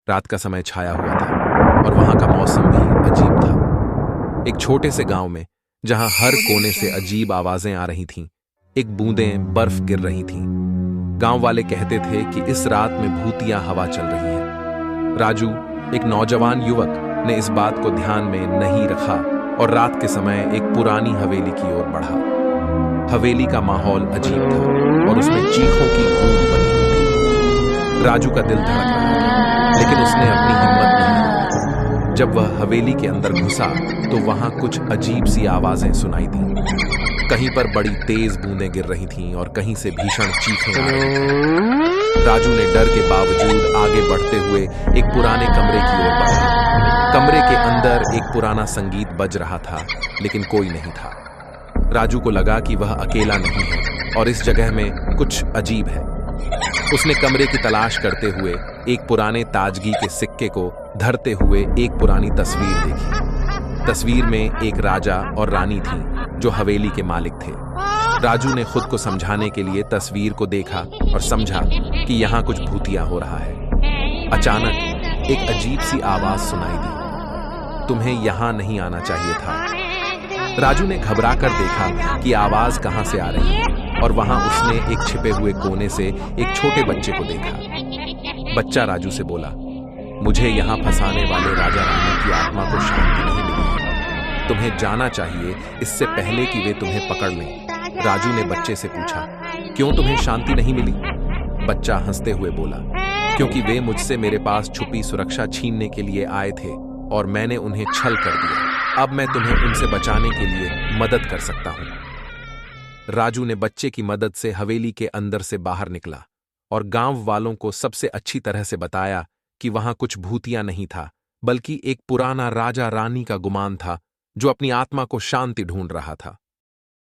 रात का समय छाया हुआ था और वहां का मौसम भी अजीब था। एक छोटे से गांव में जहां हर कोने से अजीब आवाजें आ रही थीं, एक बूंदें बर्फ गिर रही थीं। गांव वाले कहते थे कि इस रात में भूतिया हवा चल रही है। राजू, एक नौजवान युवक, ने इस बात को ध्यान में नहीं रखा और रात के समय एक पुरानी हवेली की ओर बढ़ा। हवेली का माहौल अजीब था और उसमें चीखों की गूंज बनी हुई थी। राजू का दिल धड़क रहा था, लेकिन उसने अपनी हिम्मत नहीं हारी। जब वह हवेली के अंदर घुसा तो वहां कुछ अजीब सी आवाजें सुनाई दी। कहीं पर बड़ी तेज बूंदें गिर रही थीं और कहीं से भीषण चीखें आ रही थीं। राजू ने डर के बावजूद आगे बढ़ते हुए एक पुराने कमरे की ओर बढ़ा। कमरे के अंदर एक पुराना संगीत बज रहा था, लेकिन कोई नहीं था। राजू को लगा कि वह अकेला नहीं है और इस जगह में कुछ अजीब है। उसने कमरे की तलाश करते हुए एक पुराने ताजगी के सिक्के को धरते हुए एक पुरानी तस्वीर देखी। तस्वीर में एक राजा और रानी थी जो हवेली के मालिक थे। राजू ने खुद को समझाने के लिए तस्वीर को देखा और समझा कि यहाँ कुछ भूतिया हो रहा है। अचानक एक अजीब सी आवाज सुनाई दी, तुम्हें यहाँ नहीं आना चाहिए था। राजू ने घबरा कर देखा कि आवाज कहां से आ रही है और वहां उसने एक छिपे हुए कोने से एक छोटे बच्चे को देखा। बच्चा राजू से बोला, मुझे यहाँ फंसाने वाले राजा रानी की आत्मा को शांति नहीं मिली है। तुम्हें जाना चाहिए इससे पहले कि वे तुम्हें पकड़ लें। राजू ने बच्चे से पूछा, क्यों तुम्हें शांति नहीं मिली? बच्चा हंसते हुए बोला, क्योंकि वे मुझसे मेरे पास छुपी सुरक्षा छीनने के लिए आए थे और मैंने उन्हें छल कर दिया। अब मैं तुम्हें उनसे बचाने के लिए मदद कर सकता हूं। राजू ने बच्चे की मदद से हवेली के अंदर से बाहर निकला और गांव वालों को सबसे अच्छी तरह से बताया कि वहां कुछ भूतिया नहीं था, बल्कि एक पुराना राजा रानी का गुमान था जो अपनी आत्मा को शांति ढूंढ रहा था।